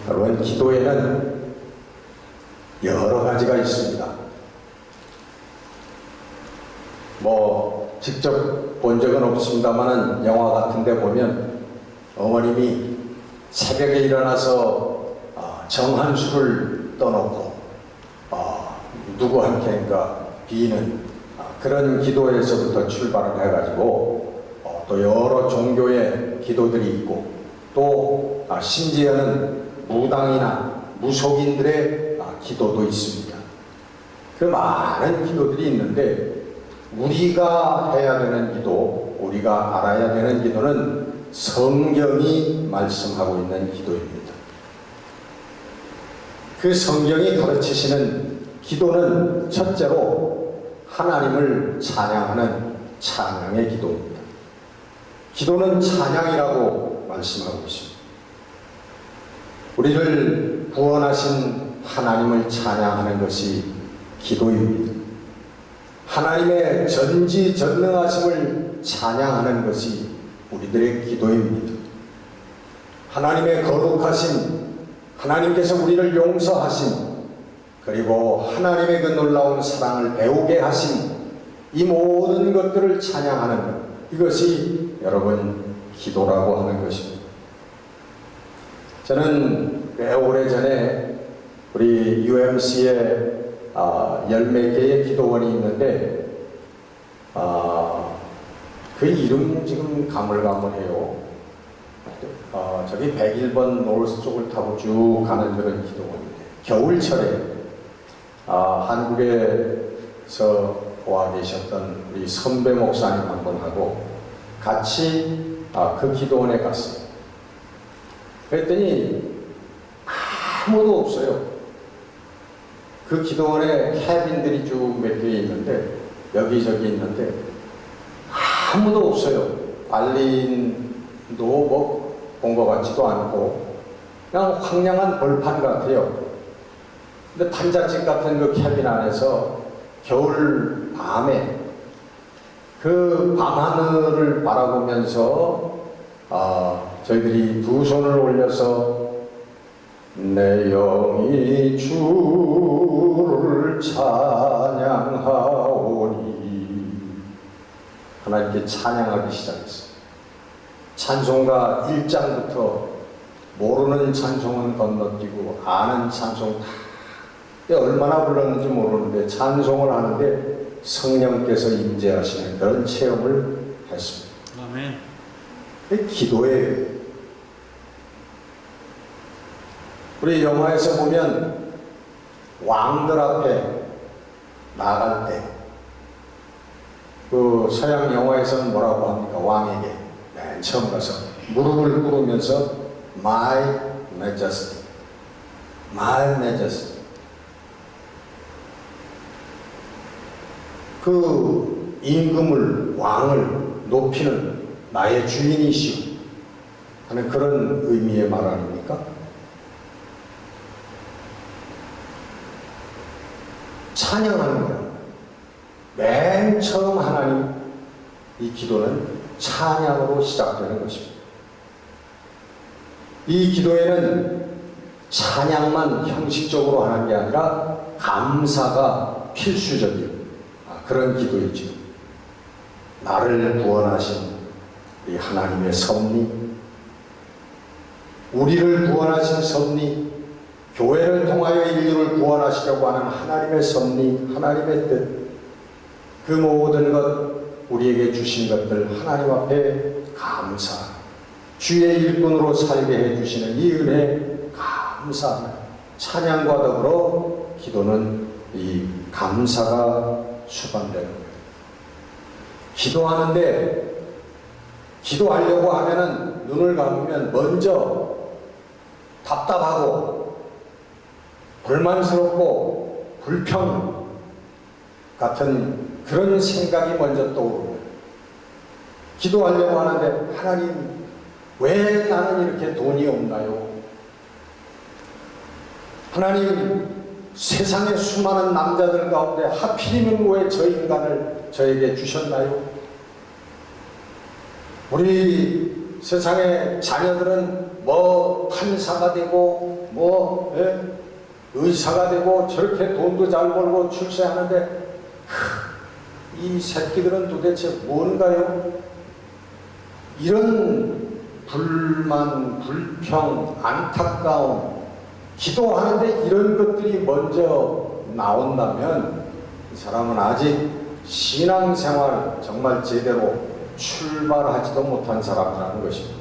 여러분, 기도에는 여러 가지가 있습니다. 직접 본 적은 없습니다만은 영화 같은 데 보면 어머님이 새벽에 일어나서 정한수를 떠놓고 누구한테인가 비는 그런 기도에서부터 출발을 해가지고 또 여러 종교의 기도들이 있고 또 심지어는 무당이나 무속인들의 기도도 있습니다. 그 많은 기도들이 있는데 우리가 해야 되는 기도, 우리가 알아야 되는 기도는 성경이 말씀하고 있는 기도입니다. 그 성경이 가르치시는 기도는 첫째로 하나님을 찬양하는 찬양의 기도입니다. 기도는 찬양이라고 말씀하고 있습니다. 우리를 구원하신 하나님을 찬양하는 것이 기도입니다. 하나님의 전지전능하심을 찬양하는 것이 우리들의 기도입니다. 하나님의 거룩하심, 하나님께서 우리를 용서하심, 그리고 하나님의 그 놀라운 사랑을 배우게 하심, 이 모든 것들을 찬양하는 것, 이것이 여러분 기도라고 하는 것입니다. 저는 꽤 오래전에 우리 UMC에 10몇 개의 기도원이 있는데 그 이름 지금 가물가물해요. 저기 101번 노스 쪽을 타고 쭉 가는 그런 기도원인데 겨울철에 한국에서 와 계셨던 우리 선배 목사님 한 분하고 같이 그 기도원에 갔어요. 그랬더니 아무도 없어요. 그 기도원에 캐빈들이 쭉 몇 개 있는데 여기저기 있는데 아무도 없어요. 알린도 본 것 같지도 않고 그냥 황량한 벌판 같아요. 근데 판잣집 같은 그 캐빈 안에서 겨울 밤에 그 밤하늘을 바라보면서 저희들이 두 손을 올려서 내 영이 주를 찬양하오니 하나님께 찬양하기 시작했어요. 찬송가 1장부터 모르는 찬송은 건너뛰고 아는 찬송 다 얼마나 불렀는지 모르는데 찬송을 하는데 성령께서 임재하시는 그런 체험을 했습니다. 아멘. 기도예요. 우리 영화에서 보면 왕들 앞에 나갈 때 그 서양 영화에서는 뭐라고 합니까? 왕에게 맨 처음 가서 무릎을 꿇으면서 My Majesty, My Majesty. 그 임금을, 왕을 높이는 나의 주인이시오 하는 그런 의미의 말 아닙니까? 찬양하는 거예요. 맨 처음 하나님 이 기도는 찬양으로 시작되는 것입니다. 이 기도에는 찬양만 형식적으로 하는 게 아니라 감사가 필수적인 그런 기도이죠. 나를 구원하신 이 하나님의 섭리, 우리를 구원하신 섭리, 교회를 통하여 인류를 구원하시려고 하는 하나님의 섭리, 하나님의 뜻, 그 모든 것, 우리에게 주신 것들 하나님 앞에 감사, 주의 일꾼으로 살게 해주시는 이 은혜 감사하는 찬양과 더불어 기도는 이 감사가 수반되는 거예요. 기도하는데 기도하려고 하면은 눈을 감으면 먼저 답답하고 불만스럽고 불평 같은 그런 생각이 먼저 떠오릅니다. 기도하려고 하는데 하나님 왜 나는 이렇게 돈이 없나요? 하나님 세상의 수많은 남자들 가운데 하필이면 왜 저 인간을 저에게 주셨나요? 우리 세상의 자녀들은 뭐 판사가 되고 뭐 의사가 되고 저렇게 돈도 잘 벌고 출세하는데 이 새끼들은 도대체 뭔가요? 이런 불만, 불평, 안타까움, 기도하는데 이런 것들이 먼저 나온다면 이 사람은 아직 신앙생활 정말 제대로 출발하지도 못한 사람이라는 것입니다.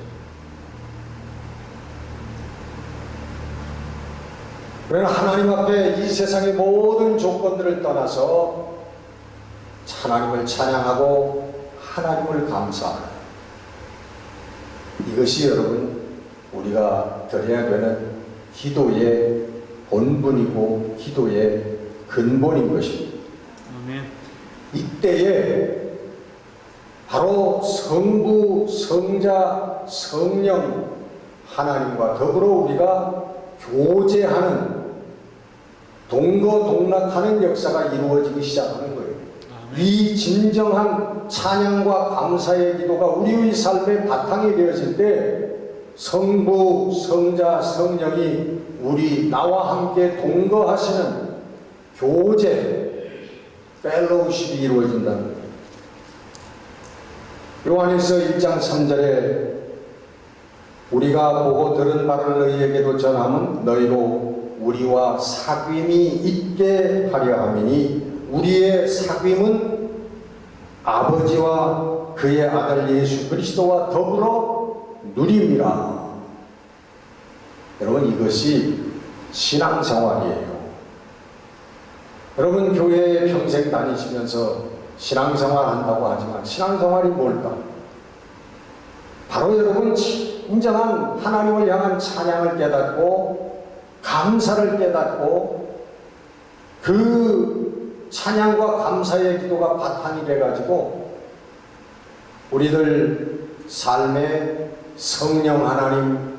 그러나 하나님 앞에 이 세상의 모든 조건들을 떠나서 하나님을 찬양하고 하나님을 감사하는 이것이 여러분 우리가 드려야 되는 기도의 본분이고 기도의 근본인 것입니다. 아멘. 이때에 바로 성부, 성자, 성령 하나님과 더불어 우리가 교제하는 동거동락하는 역사가 이루어지기 시작하는 거예요. 이 진정한 찬양과 감사의 기도가 우리의 삶의 바탕이 되어질 때 성부, 성자, 성령이 우리 나와 함께 동거하시는 교제, 펠로우십이 이루어진다는 거예요. 요한일서 1장 3절에 우리가 보고 들은 바를 너희에게도 전함은 너희로 우리와 사귐이 있게 하려 함이니 우리의 사귐은 아버지와 그의 아들 예수 그리스도와 더불어 누림이라. 여러분 이것이 신앙생활이에요. 여러분 교회에 평생 다니시면서 신앙생활 한다고 하지만 신앙생활이 뭘까? 바로 여러분 진정한 하나님을 향한 찬양을 깨닫고 감사를 깨닫고 그 찬양과 감사의 기도가 바탕이 돼가지고 우리들 삶에 성령 하나님,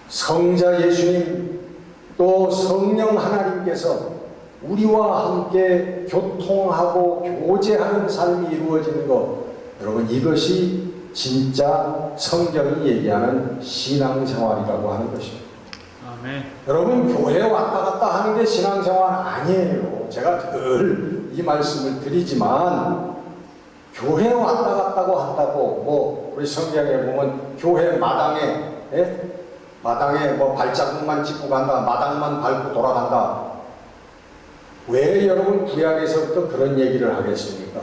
성자 예수님, 또 성령 하나님께서 우리와 함께 교통하고 교제하는 삶이 이루어지는 것, 여러분 이것이 진짜 성경이 얘기하는 신앙생활이라고 하는 것입니다. 아멘. 여러분 교회 왔다 갔다 하는 게 신앙생활 아니에요. 제가 늘 이 말씀을 드리지만 교회 왔다 갔다고 한다고 뭐 우리 성경에 보면 교회 마당에 뭐 발자국만 짚고 간다, 마당만 밟고 돌아간다. 왜 여러분 구약에서부터 그런 얘기를 하겠습니까?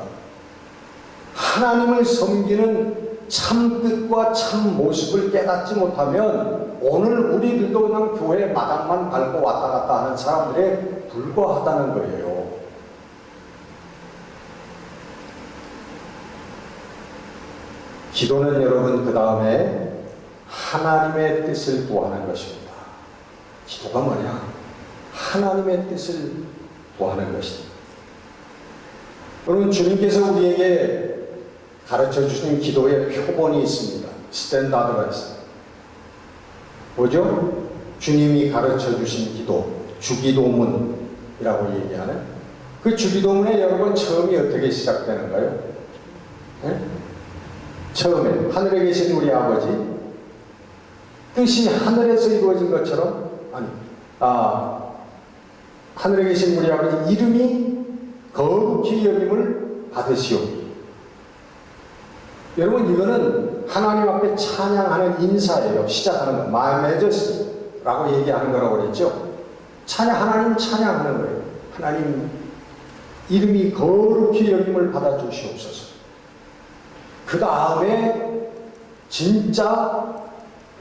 하나님을 섬기는 참 뜻과 참 모습을 깨닫지 못하면 오늘 우리들도 그냥 교회 마당만 밟고 왔다 갔다 하는 사람들에 불과하다는 거예요. 기도는 여러분 그 다음에 하나님의 뜻을 구하는 것입니다. 기도가 뭐냐? 하나님의 뜻을 구하는 것이다. 여러분 주님께서 우리에게 가르쳐 주신 기도의 표본이 있습니다. 스탠다드가 있습니다. 뭐죠? 주님이 가르쳐 주신 기도, 주기도문이라고 얘기하는 그 주기도문에 여러분 처음이 어떻게 시작되는가요? 네? 처음에 하늘에 계신 우리 아버지 뜻이 하늘에서 이루어진 것처럼 하늘에 계신 우리 아버지 이름이 거룩히 여김을 받으시오니. 여러분 이거는 하나님 앞에 찬양하는 인사예요. 시작하는 거. My Majesty라고 얘기하는 거라고 그랬죠. 하나님 찬양하는 거예요. 하나님 이름이 거룩히 여김을 받아주시옵소서. 그 다음에 진짜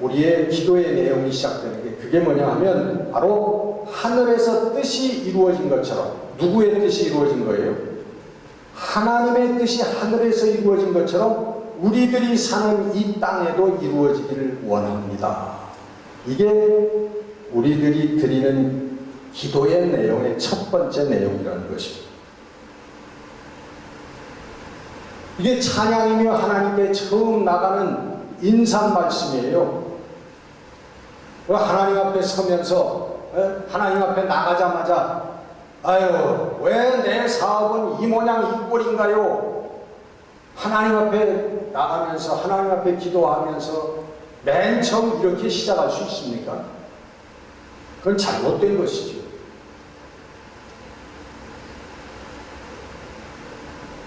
우리의 기도의 내용이 시작되는 게 그게 뭐냐 하면 바로 하늘에서 뜻이 이루어진 것처럼. 누구의 뜻이 이루어진 거예요? 하나님의 뜻이 하늘에서 이루어진 것처럼 우리들이 사는 이 땅에도 이루어지기를 원합니다. 이게 우리들이 드리는 기도의 내용의 첫 번째 내용이라는 것입니다. 이게 찬양이며 하나님께 처음 나가는 인사 말씀이에요. 하나님 앞에 서면서 하나님 앞에 나가자마자 아유 왜 내 사업은 이 모양 이 꼴인가요? 하나님 앞에 나가면서 하나님 앞에 기도하면서 맨 처음 이렇게 시작할 수 있습니까? 그건 잘못된 것이죠.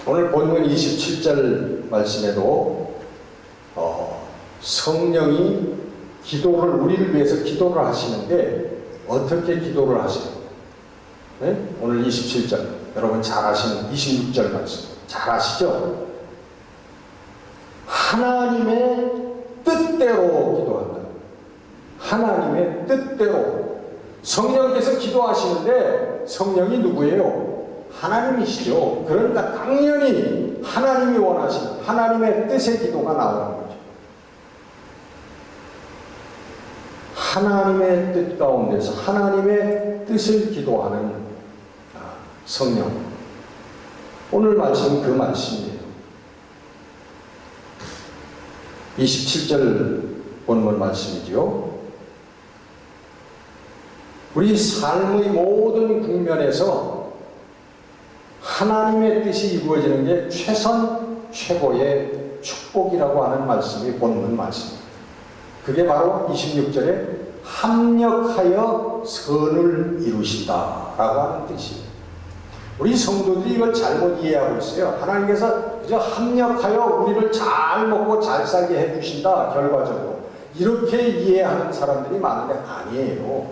오늘 본문 27절 말씀에도 성령이 우리를 위해서 기도를 하시는데 어떻게 기도를 하세요? 네? 오늘 27절 여러분 잘 아시는 26절 말씀 잘 아시죠? 하나님의 뜻대로 기도한다. 하나님의 뜻대로. 성령께서 기도하시는데 성령이 누구예요? 하나님이시죠. 그러니까 당연히 하나님이 원하시는 하나님의 뜻의 기도가 나오는 거죠. 하나님의 뜻 가운데서 하나님의 뜻을 기도하는 성령. 오늘 말씀은 그 말씀이에요. 27절 본문 말씀이죠. 우리 삶의 모든 국면에서 하나님의 뜻이 이루어지는 게 최고의 축복이라고 하는 말씀이 본문 말씀입니다. 그게 바로 26절에 합력하여 선을 이루신다라고 하는 뜻이에요. 우리 성도들이 이걸 잘못 이해하고 있어요. 하나님께서 그저 합력하여 우리를 잘 먹고 잘 살게 해주신다, 결과적으로. 이렇게 이해하는 사람들이 많은데 아니에요.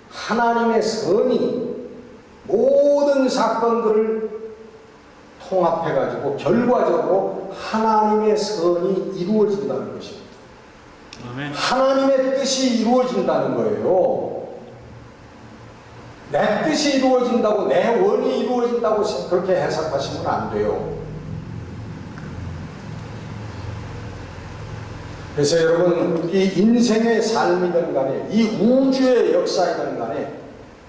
하나님의 선이 모든 사건들을 통합해가지고 결과적으로 하나님의 선이 이루어진다는 것입니다. 아멘. 하나님의 뜻이 이루어진다는 거예요. 내 뜻이 이루어진다고, 내 원이 이루어진다고 그렇게 해석하시면 안 돼요. 그래서 여러분, 이 인생의 삶이든 간에, 이 우주의 역사이든 간에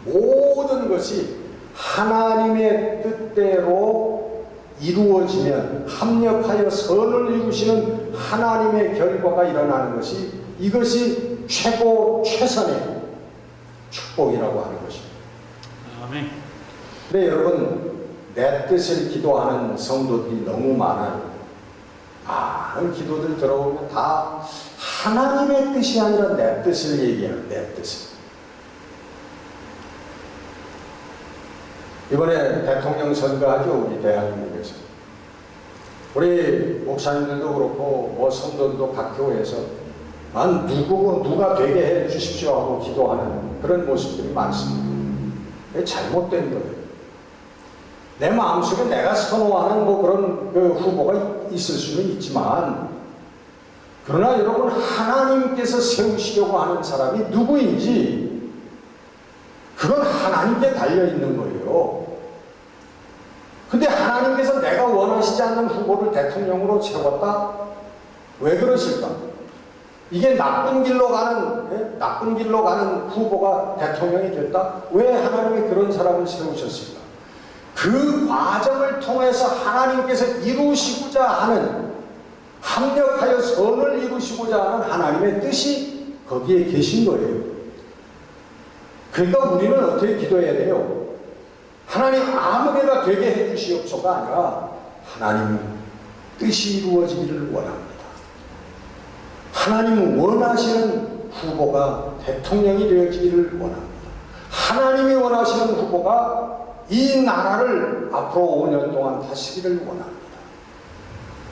모든 것이 하나님의 뜻대로 이루어지면 합력하여 선을 이루시는 하나님의 결과가 일어나는 것이, 이것이 최선의 축복이라고 하는 것입니다. 아멘. 근데 여러분, 내 뜻을 기도하는 성도들이 너무 많아요. 많은 기도들 들어오면 다 하나님의 뜻이 아니라 내 뜻을 얘기해요. 내 뜻을. 이번에 대통령 선거하죠, 우리 대한민국에서. 우리 목사님들도 그렇고 성도들도 각 교회에서 누가 되게 해 주십시오 하고 기도하는 그런 모습들이 많습니다. 그게 잘못된 거예요. 내 마음속에 내가 선호하는 그런 후보가 있을 수는 있지만, 그러나 여러분, 하나님께서 세우시려고 하는 사람이 누구인지 그건 하나님께 달려있는 거예요. 근데 하나님께서 내가 원하시지 않는 후보를 대통령으로 세웠다? 왜 그러실까? 이게 나쁜 길로 가는 후보가 대통령이 됐다? 왜 하나님이 그런 사람을 세우셨을까? 그 과정을 통해서 하나님께서 이루시고자 하는, 합력하여 선을 이루시고자 하는 하나님의 뜻이 거기에 계신 거예요. 그러니까 우리는 어떻게 기도해야 돼요? 하나님 아무개가 되게 해주시옵소가 아니라 하나님 뜻이 이루어지기를 원합니다. 하나님 원하시는 후보가 대통령이 되어지기를 원합니다. 하나님이 원하시는 후보가 이 나라를 앞으로 5년 동안 다스리기를 원합니다.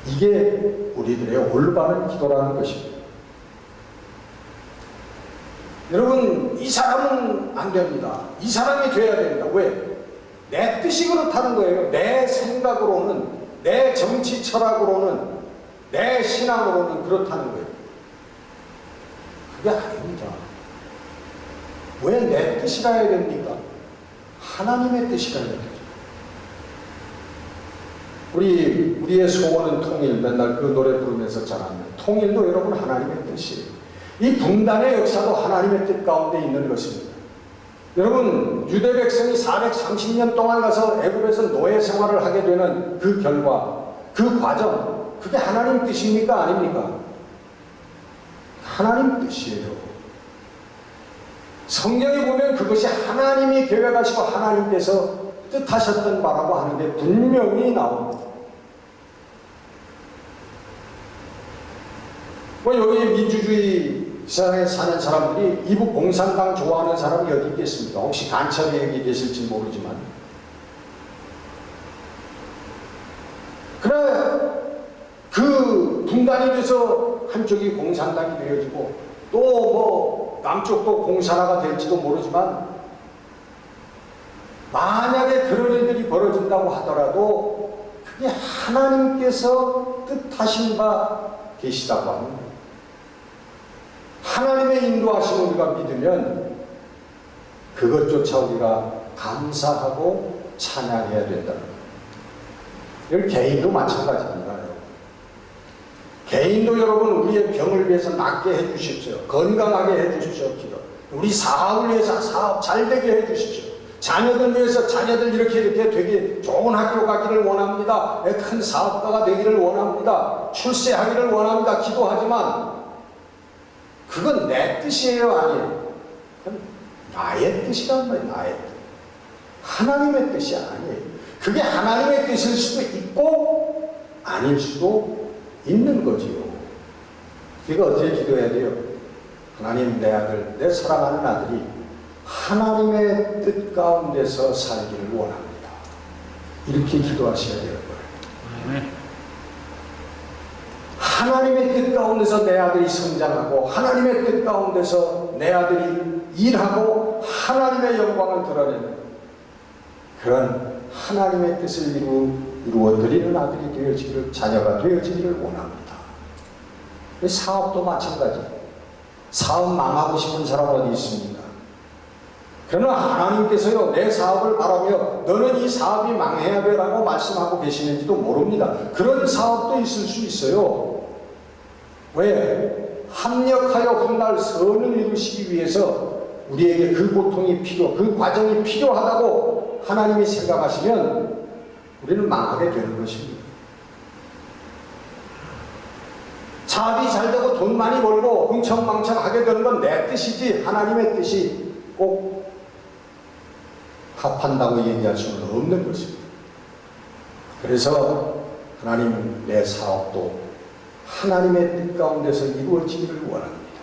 이게 우리들의 올바른 기도라는 것입니다. 여러분, 이 사람은 안 됩니다. 이 사람이 돼야 됩니다. 왜? 내 뜻이 그렇다는 거예요. 내 생각으로는, 내 정치 철학으로는, 내 신앙으로는 그렇다는 거예요. 그게 아닙니다. 왜 내 뜻이라 해야 됩니까? 하나님의 뜻이라 해야 되죠. 우리의 소원은 통일, 맨날 그 노래 부르면서 잘하는 통일도 여러분 하나님의 뜻이에요. 이 분단의 역사도 하나님의 뜻 가운데 있는 것입니다. 여러분, 유대 백성이 430년 동안 가서 애굽에서 노예 생활을 하게 되는 그 결과, 그 과정, 그게 하나님 뜻입니까? 아닙니까? 하나님 뜻이에요. 성경에 보면 그것이 하나님이 계획하시고 하나님께서 뜻하셨던 바라고 하는 게 분명히 나옵니다. 뭐 여기 민주주의 세상에 사는 사람들이 이북 공산당 좋아하는 사람이 어디 있겠습니까? 혹시 간첩이 여기 계실지 모르지만. 그래, 그 분단이 돼서 한쪽이 공산당이 되어지고 또 뭐 남쪽도 공산화가 될지도 모르지만, 만약에 그런 일들이 벌어진다고 하더라도 그게 하나님께서 뜻하신 바 계시다고 하는 거예요. 하나님의 인도하심을 우리가 믿으면 그것조차 우리가 감사하고 찬양해야 된다는 거예요. 개인도 마찬가지입니다. 여러분. 개인도 여러분 우리의 병을 위해서 낫게 해주십시오. 건강하게 해주십시오. 기도. 우리 사업을 위해서 사업 잘 되게 해주십시오. 자녀들 위해서 자녀들 이렇게 되게 좋은 학교 가기를 원합니다. 큰 사업가가 되기를 원합니다. 출세하기를 원합니다. 기도하지만 그건 내 뜻이에요, 아니에요? 그건 나의 뜻이란 말이에요. 나의 뜻. 하나님의 뜻이 아니에요. 그게 하나님의 뜻일 수도 있고 아닐 수도 있는 거지요. 그러니까 어떻게 기도해야 돼요? 하나님, 내 아들, 내 사랑하는 아들이 하나님의 뜻 가운데서 살기를 원합니다. 이렇게 기도하셔야 되는 거예요. 하나님의 뜻 가운데서 내 아들이 성장하고 하나님의 뜻 가운데서 내 아들이 일하고 하나님의 영광을 드러내는 그런 하나님의 뜻을 이루어드리는 아들이 되어지기를, 자녀가 되어지기를 원합니다. 사업도 마찬가지. 사업 망하고 싶은 사람 어디 있습니까? 그러나 하나님께서요, 내 사업을 바라며 너는 이 사업이 망해야 되라고 말씀하고 계시는지도 모릅니다. 그런 사업도 있을 수 있어요. 왜? 합력하여 훗날 선을 이루시기 위해서 우리에게 그 고통이 그 과정이 필요하다고 하나님이 생각하시면 우리는 망하게 되는 것입니다. 사업이 잘 되고 돈 많이 벌고 흥청망청하게 되는 건 내 뜻이지 하나님의 뜻이 꼭 합한다고 얘기할 수는 없는 것입니다. 그래서 하나님, 내 사업도 하나님의 뜻 가운데서 이루어지기를 원합니다.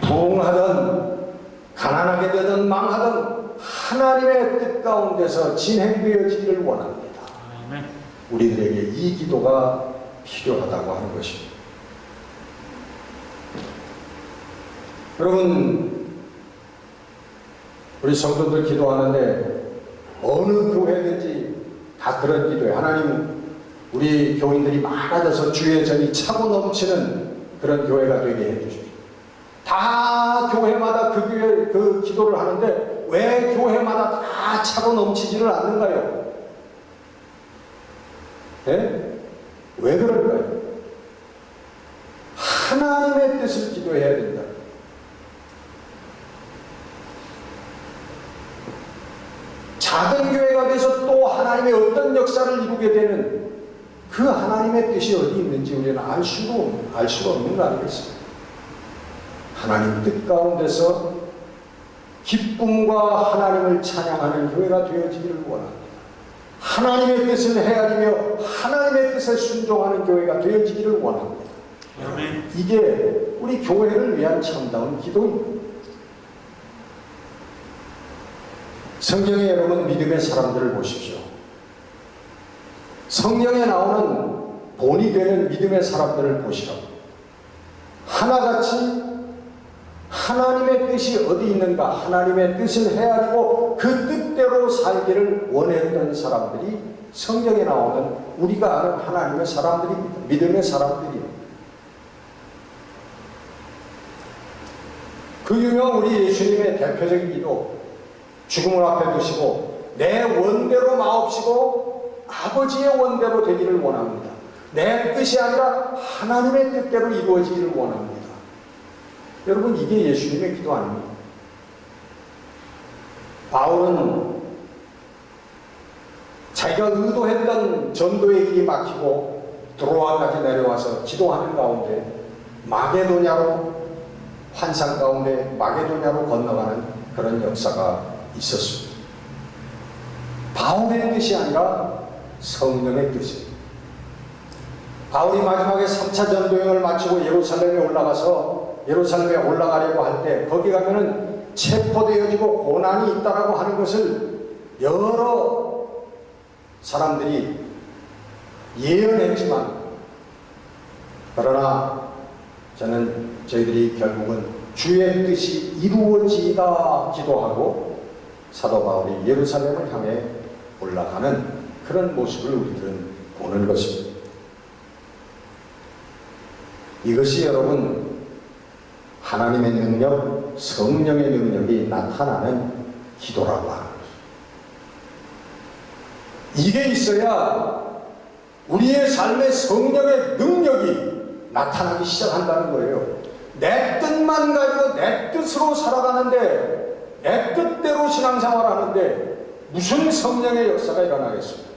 부흥하든 가난하게 되든 망하든 하나님의 뜻 가운데서 진행되어지기를 원합니다. 우리들에게 이 기도가 필요하다고 하는 것입니다. 여러분, 우리 성도들 기도하는데 어느 교회든지 다 그런 기도예요. 하나님, 우리 교인들이 많아져서 주의 전이 차고 넘치는 그런 교회가 되게 해주십시오. 다 교회마다 그 교회 그 기도를 하는데 왜 교회마다 다 차고 넘치지를 않는가요? 네? 왜 그럴까요? 하나님의 뜻을 기도해야 된다. 작은 교회가 돼서 또 하나님의 어떤 역사를 이루게 되는 그 하나님의 뜻이 어디 있는지 우리는 알 수가 없는 거 아니겠습니까? 하나님 뜻 가운데서 기쁨과 하나님을 찬양하는 교회가 되어지기를 원합니다. 하나님의 뜻을 헤아리며 하나님의 뜻에 순종하는 교회가 되어지기를 원합니다. 이게 우리 교회를 위한 참다운 기도입니다. 성경에 여러분 믿음의 사람들을 보십시오. 성경에 나오는 본이 되는 믿음의 사람들을 보시라고. 하나같이 하나님의 뜻이 어디 있는가, 하나님의 뜻을 헤아리고 그 뜻대로 살기를 원했던 사람들이 성경에 나오는 우리가 아는 하나님의 사람들입니다. 믿음의 사람들이에요. 그 유명한 우리 예수님의 대표적인 기도, 죽음을 앞에 두시고 내 원대로 마옵시고 아버지의 원대로 되기를 원합니다. 내 뜻이 아니라 하나님의 뜻대로 이루어지기를 원합니다. 여러분, 이게 예수님의 기도 아닙니까? 바울은 자기가 의도했던 전도의 길이 막히고 드로아까지 내려와서 기도하는 가운데 마게도냐로, 환상 가운데 마게도냐로 건너가는 그런 역사가 있었습니다. 바울의 뜻이 아니라 성령의 뜻입니다. 바울이 마지막에 3차 전도여행을 마치고 예루살렘에 올라가려고 할 때 거기 가면은 체포되어지고 고난이 있다라고 하는 것을 여러 사람들이 예언했지만, 그러나 저희들이 결국은 주의 뜻이 이루어지다 기도하고 사도 바울이 예루살렘을 향해 올라가는 그런 모습을 우리들은 보는 것입니다. 이것이 여러분 하나님의 능력, 성령의 능력이 나타나는 기도라고 하는 것입니다. 이게 있어야 우리의 삶의 성령의 능력이 나타나기 시작한다는 거예요. 내 뜻만 가지고 내 뜻으로 살아가는데, 내 뜻대로 신앙생활하는데 무슨 성령의 역사가 일어나겠습니까?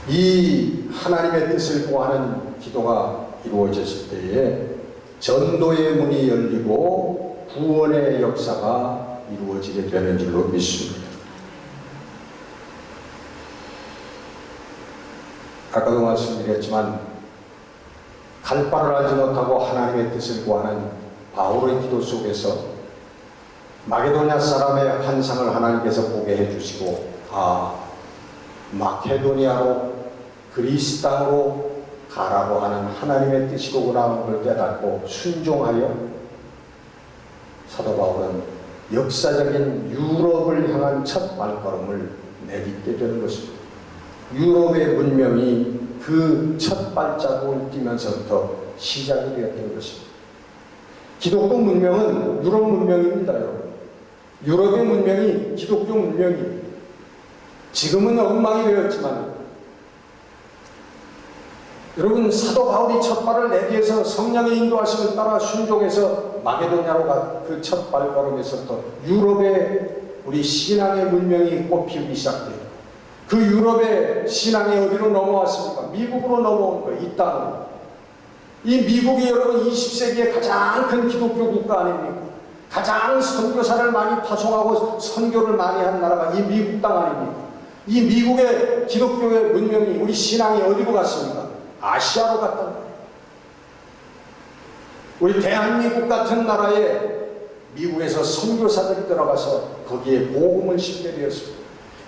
이 하나님의 뜻을 구하는 기도가 이루어졌을 때에 전도의 문이 열리고 구원의 역사가 이루어지게 되는 줄로 믿습니다. 아까도 말씀드렸지만 갈 바를 알지 못하고 하나님의 뜻을 구하는 바울의 기도 속에서 마게도냐 사람의 환상을 하나님께서 보게 해주시고, 마케도니아로 그리스 땅으로 가라고 하는 하나님의 뜻이로구나 하는 걸 깨닫고 순종하여 사도 바울은 역사적인 유럽을 향한 첫 발걸음을 내딛게 되는 것입니다. 유럽의 문명이 그 첫 발자국을 띄면서부터 시작이 되었던 것입니다. 기독교 문명은 유럽 문명입니다, 여러분. 유럽의 문명이 기독교 문명입니다. 지금은 엉망이 되었지만, 여러분, 사도 바울이 첫 발을 내디에서 성령의 인도하심을 따라 순종해서 마게도냐로 그 첫 발걸음에서부터 유럽의 우리 신앙의 문명이 꽃피우기 시작돼요. 그 유럽의 신앙이 어디로 넘어왔습니까? 미국으로 넘어온 거예요. 이 땅으로. 이 미국이 여러분 20세기의 가장 큰 기독교 국가 아닙니까? 가장 선교사를 많이 파송하고 선교를 많이 한 나라가 이 미국 땅 아닙니까? 이 미국의 기독교의 문명이, 우리 신앙이 어디로 갔습니까? 아시아로 갔단 말이에요. 우리 대한민국 같은 나라에 미국에서 선교사들이 들어가서 거기에 복음을 심게 되었습니다.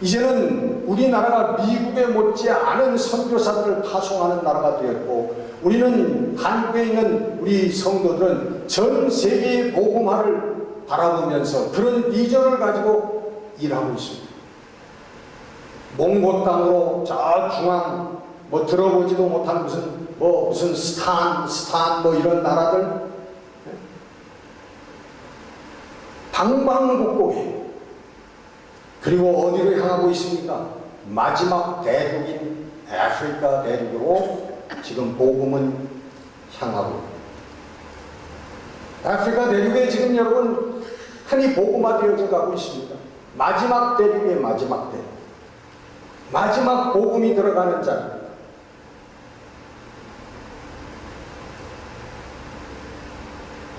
이제는 우리나라가 미국에 못지않은 선교사들을 파송하는 나라가 되었고, 우리는 한국에 있는 우리 성도들은 전 세계의 복음화를 바라보면서 그런 비전을 가지고 일하고 있습니다. 몽고 땅으로 저 중앙 들어보지도 못한 무슨 스탄 이런 나라들 방방곡곡에, 그리고 어디로 향하고 있습니까? 마지막 대륙인 아프리카 대륙으로 지금 복음은 향하고, 아프리카 대륙에 지금 여러분 흔히 복음화되어져 가고 있습니다. 마지막 대륙의 마지막 대륙, 마지막 복음이 들어가는 자리.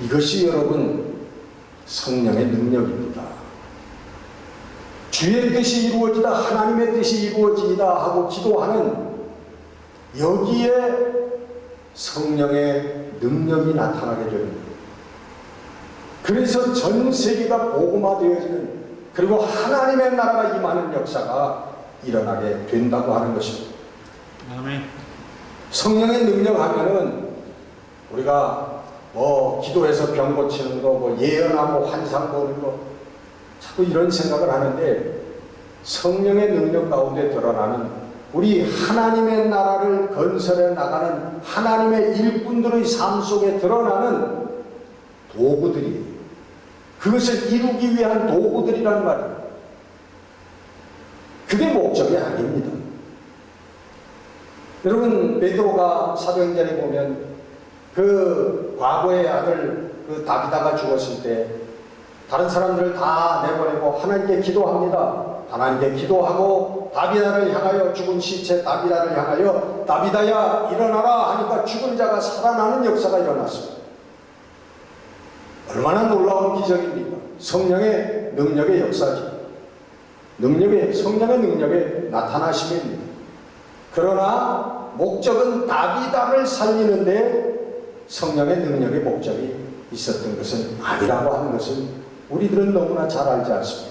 이것이 여러분 성령의 능력입니다. 주의 뜻이 이루어지다, 하나님의 뜻이 이루어지다 하고 기도하는 여기에 성령의 능력이 나타나게 됩니다. 그래서 전 세계가 복음화되어지는, 그리고 하나님의 나라가 임하는 역사가 일어나게 된다고 하는 것입니다. 아멘. 성령의 능력 하면은 우리가 기도해서 병 고치는 거, 예언하고 환상 보는 거, 자꾸 이런 생각을 하는데, 성령의 능력 가운데 드러나는 우리 하나님의 나라를 건설해 나가는 하나님의 일꾼들의 삶 속에 드러나는 도구들이, 그것을 이루기 위한 도구들이란 말이에요. 그게 목적이 아닙니다. 여러분, 베드로가 사도행전에 보면 그 과거의 아들 그 다비다가 죽었을 때 다른 사람들을 다 내보내고 하나님께 기도합니다. 하나님께 기도하고 다비다를 향하여, 죽은 시체 다비다를 향하여 다비다야 일어나라 하니까 죽은 자가 살아나는 역사가 일어났습니다. 얼마나 놀라운 기적입니까? 성령의 능력의 역사지. 성령의 능력의 나타나심입니다. 그러나 목적은 다비다를 살리는데 성령의 능력의 목적이 있었던 것은 아니라고 하는 것을 우리들은 너무나 잘 알지 않습니까?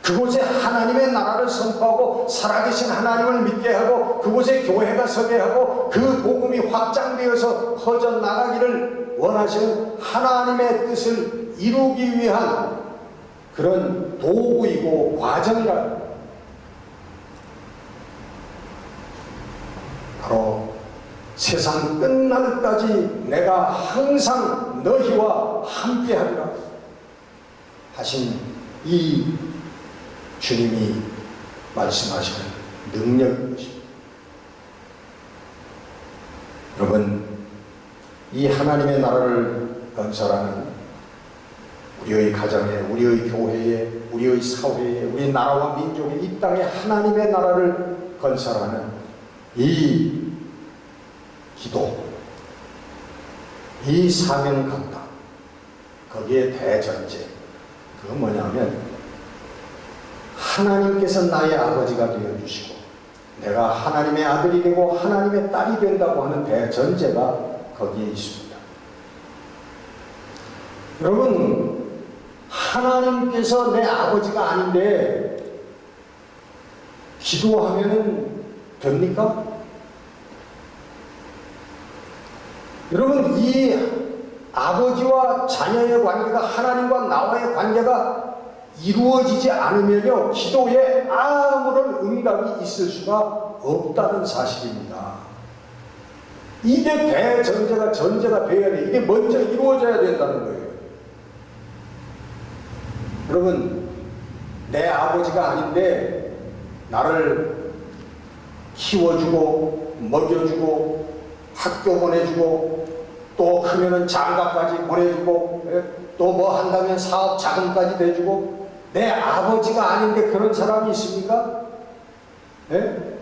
그곳에 하나님의 나라를 선포하고 살아계신 하나님을 믿게 하고 그곳에 교회가 서게 하고 그 복음이 확장되어서 퍼져나가기를 원하시는 하나님의 뜻을 이루기 위한 그런 도구이고 과정이라 바로 세상 끝날까지 내가 항상 너희와 함께하리라 하신 이 주님이 말씀하시는 능력인 것입니다. 여러분, 이 하나님의 나라를 건설하는 우리의 가정에, 우리의 교회에, 우리의 사회에, 우리 나라와 민족에, 이 땅에 하나님의 나라를 건설하는 이 기도, 이 사명 감당, 거기에 대전제, 그건 뭐냐면 하나님께서 나의 아버지가 되어주시고 내가 하나님의 아들이 되고 하나님의 딸이 된다고 하는 대전제가 거기에 있습니다. 여러분, 하나님께서 내 아버지가 아닌데 기도하면 됩니까? 여러분, 이 아버지와 자녀의 관계가, 하나님과 나와의 관계가 이루어지지 않으면요, 기도에 아무런 응답이 있을 수가 없다는 사실입니다. 이게 대전제가 전제가 되어야 돼. 이게 먼저 이루어져야 된다는 거예요. 여러분, 내 아버지가 아닌데 나를 키워주고 먹여주고 학교 보내주고 또 크면은 장가까지 보내주고 또 뭐 한다면 사업 자금까지 대주고 내 아버지가 아닌데 그런 사람이 있습니까? 네?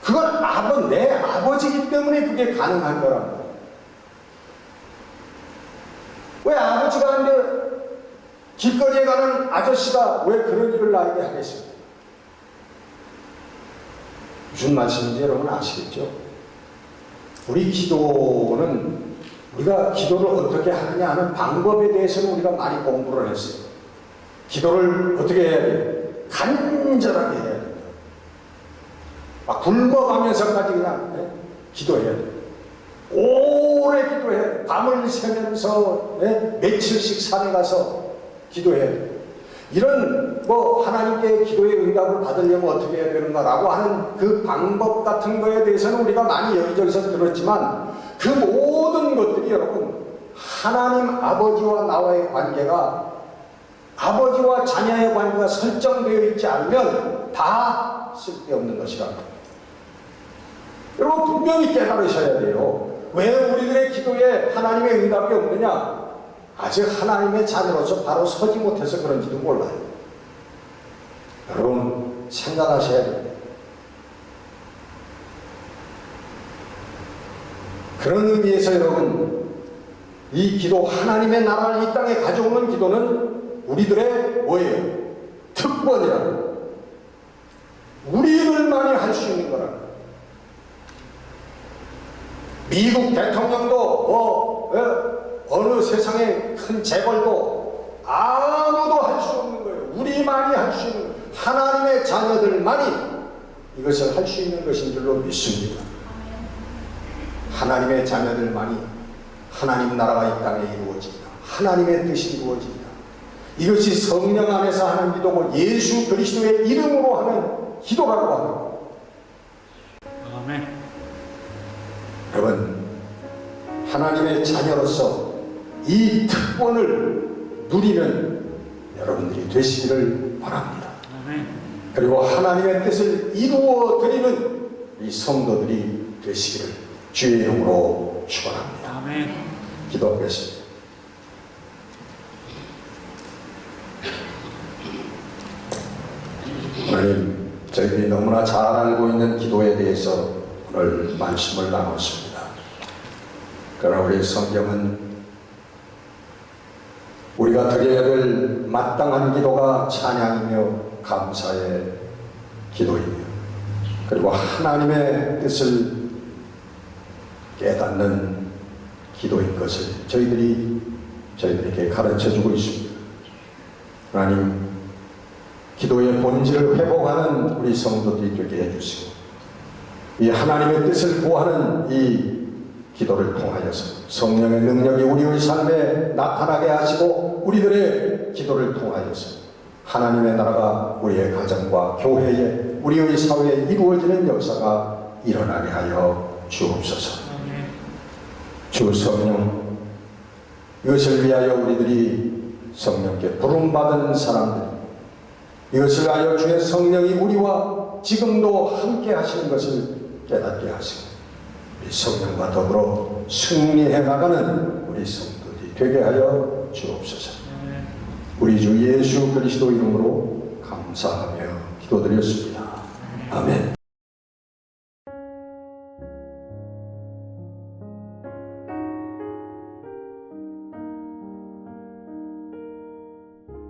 그건 내 아버지이기 때문에 그게 가능한 거랍니다. 왜 아버지가 아닌데 길거리에 가는 아저씨가 왜 그런 일을 나에게 하겠습니까? 무슨 말씀인지 여러분 아시겠죠? 우리 기도는 우리가 기도를 어떻게 하느냐 하는 방법에 대해서는 우리가 많이 공부를 했어요. 기도를 어떻게 해야 돼요? 간절하게 해야 됩니다. 막 굶어가면서까지 그냥 기도해야 돼요. 오래 기도해야 돼요. 밤을 새면서 며칠씩 산에 가서 기도해야 돼요. 이런 하나님께 기도의 응답을 받으려면 어떻게 해야 되는가라고 하는 그 방법 같은 거에 대해서는 우리가 많이 여기저기서 들었지만 그 모든 것들이 여러분 하나님 아버지와 나와의 관계가 아버지와 자녀의 관계가 설정되어 있지 않으면 다 쓸데없는 것이라는 겁니다. 여러분 분명히 깨달으셔야 돼요. 왜 우리들의 기도에 하나님의 응답이 없느냐? 아직 하나님의 자녀로서 바로 서지 못해서 그런지도 몰라요. 여러분 생각하셔야 됩니다. 그런 의미에서 여러분 이 기도, 하나님의 나라를 이 땅에 가져오는 기도는 우리들의 뭐예요? 특권이라는, 우리들만이 할 수 있는 거라는. 미국 대통령도 어느 세상의 큰 재벌도 아무도 할 수 없는 거예요. 우리만이 할 수 있는 거예요. 하나님의 자녀들만이 이것을 할 수 있는 것인 줄로 믿습니다. 하나님의 자녀들만이 하나님 나라가 이 땅에 이루어집니다. 하나님의 뜻이 이루어집니다. 이것이 성령 안에서 하는 기도고 예수 그리스도의 이름으로 하는 기도라고 합니다. 아멘. 여러분, 하나님의 자녀로서 이 특권을 누리는 여러분들이 되시기를 바랍니다. 아멘. 그리고 하나님의 뜻을 이루어 드리는 이 성도들이 되시기를 주의 이름으로 축원합니다. 아멘. 기도하겠습니다. 하나님, 저희들이 너무나 잘 알고 있는 기도에 대해서 오늘 말씀을 나눴습니다. 그러나 우리 성경은 우리가 드려야 될 마땅한 기도가 찬양이며 감사의 기도이며 그리고 하나님의 뜻을 깨닫는 기도인 것을 저희들에게 가르쳐주고 있습니다. 하나님, 기도의 본질을 회복하는 우리 성도들이 되게 해주시고 이 하나님의 뜻을 구하는 이 기도를 통하여서 성령의 능력이 우리의 삶에 나타나게 하시고 우리들의 기도를 통하여서 하나님의 나라가 우리의 가정과 교회에 우리의 사회에 이루어지는 역사가 일어나게 하여 주옵소서. 주 성령, 이것을 위하여 우리들이 성령께 부름받은 사람들이 이것을 위하여 주의 성령이 우리와 지금도 함께 하시는 것을 깨닫게 하시고 우리 성령과 더불어 승리해 나가는 우리 성도들이 되게 하여 주옵소서. 우리 주 예수 그리스도 이름으로 감사하며 기도드렸습니다. 아멘.